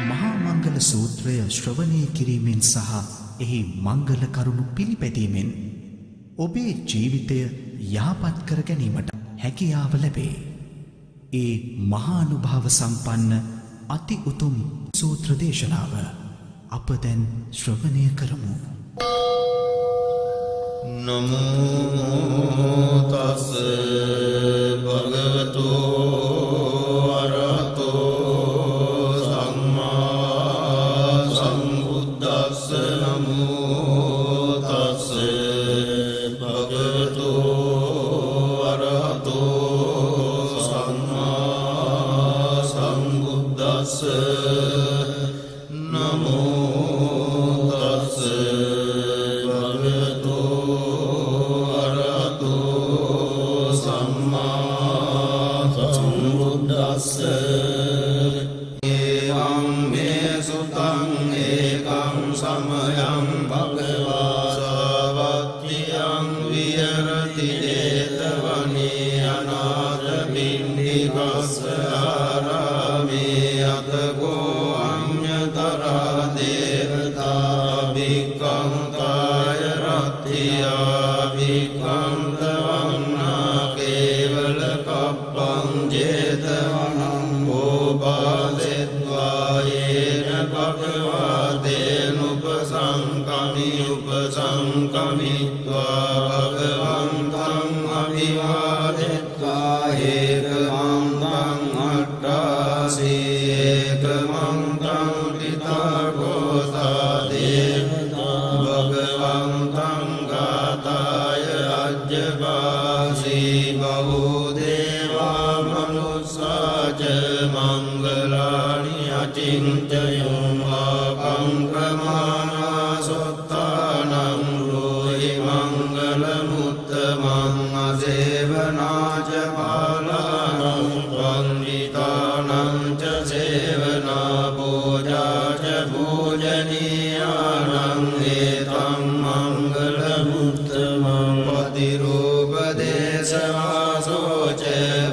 මහා මංගල සූත්‍රය ශ්‍රවණය කිරීමෙන් සහ එහි මංගල කරුණු පිළිපැදීමෙන් ඔබේ ජීවිතය යහපත් කර ගැනීමට හැකියාව ලැබේ. ඒ මහානුභාව සම්පන්න අති උතුම් සූත්‍ර දේශනාව අප දැන් ශ්‍රවණය කරමු. නමෝ තස් භගවතු අරහතෝ සම්මා සම්බුද්දස්ස. නමෝ තස් භගවතු අරහතෝ සම්මා සම්බුද්දස්ස. නමෝ තස් එවං මේ සුතං ඒකං සමයං භගවා සාවත්තියං විහෙරති 제තවනේ අනාථ පිණ්ඩිකස්ස ආරාමේ අතකෝ අඤ්ඤතරා දේවතා භික්ඛං කාය රත්තියා භික්ඛං තවන්නා කේවල කප්පං 제තවනං ඕපාදෙත්වා යේන භගවාතේන උපසංකමිත්වා භගවන්තං අභිවාදෙත්වා ඒකමන්තං අට්ඨාසී ඒකමන්තං පිතාගෝසා දේවතා භගවන්තං ගාතාය අජ්ජපාසී බහූ දේවා මනුස්සාච මංගලානි අචින්තයං ආකං ප්‍රමාණා සොත්තානං රෝහි මංගල මුත්තමං අසේවනාච පාලානං වන්දිතානං ච සේවනා පූජාච පූජනීයානං ඒතං මංගල මුත්තමං පතිරූප දේශවාසෝච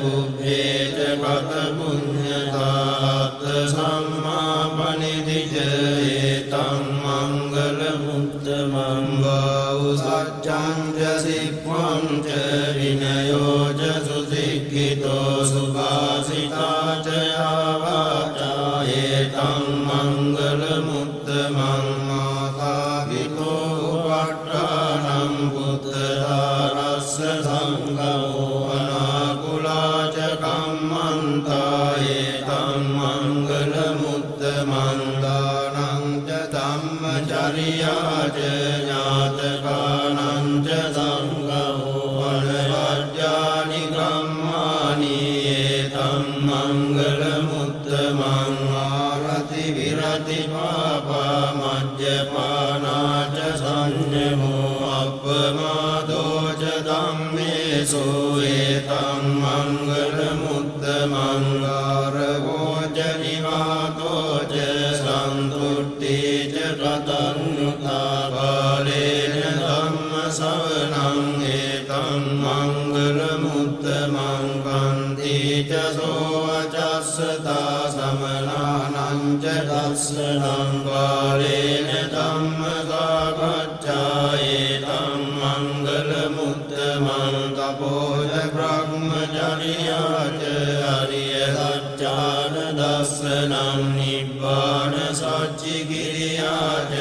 බුද්ධේච කත පුඤ්ඤතාත් සම්මාපනිදිච ඒතං මංගල මුත්තමං වාඋ සච්ඡං ච සික්ඛං ච විනයෝ ච සුසික්ඛිතෝ සුභාසිතා ච යාවාචා ඒතං මංගල මුත්තමං මාතාවිතෝ උපට්ඨානං බුද්ධාරස්ස සංඝෝ අනාකුලාච කම්මන්තා ඒතං මංගල මුත්තමං දානං ච ධම්මචර්යා ච ඥාතකානං ච සංඝෝ අනවජ්ජානි කම්මානි ඒතං මංගල මුත්තමං ආරති විරති පාපා මජ්ජපානා ච සංයමෝ අප්පමාදෝ ච ධම්මේසු ඒතං මංගල මුත්තමං ආරවෝ ච නිවාතෝ ච සන්තුට්ඨි ච කතඤ්ඤුතා කාලේන ධම්ම ශ්‍රවණං ඒතං මංගල මුත්තමං කන්ති ච සෝවචස්සතා සමනානං ච දස්සනං කාලේන ධම්ම සාකච්ඡා ඒතං මංගල මුත්තමං තපෝච බ්‍රහ්මචර්යා ච අරිය සත්‍යාන දස්සනං නිබ්බාන සච්චිකිරියා ච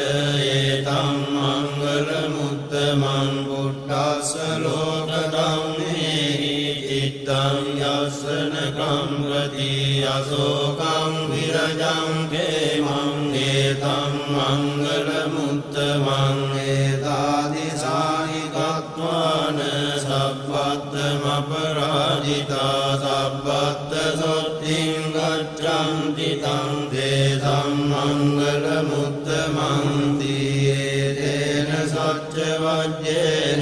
ඒතං මංගල මුත්තමං බුද්ධස්ස ලෝක ධම්මේහි චිත්තං යස්සන කම්පති අසෝකං විරජං ඛේමං ඒතං මංගල මුත්තමං ඒතාදිසානි කତ୍වාන සබ්බත්තම අපරාජිතා සබ්බත්ත සොත්තිං ගච්ඡන්ති තං දේසං මංගල මුත්තමං තීතේන සච්ච වජ්ජේ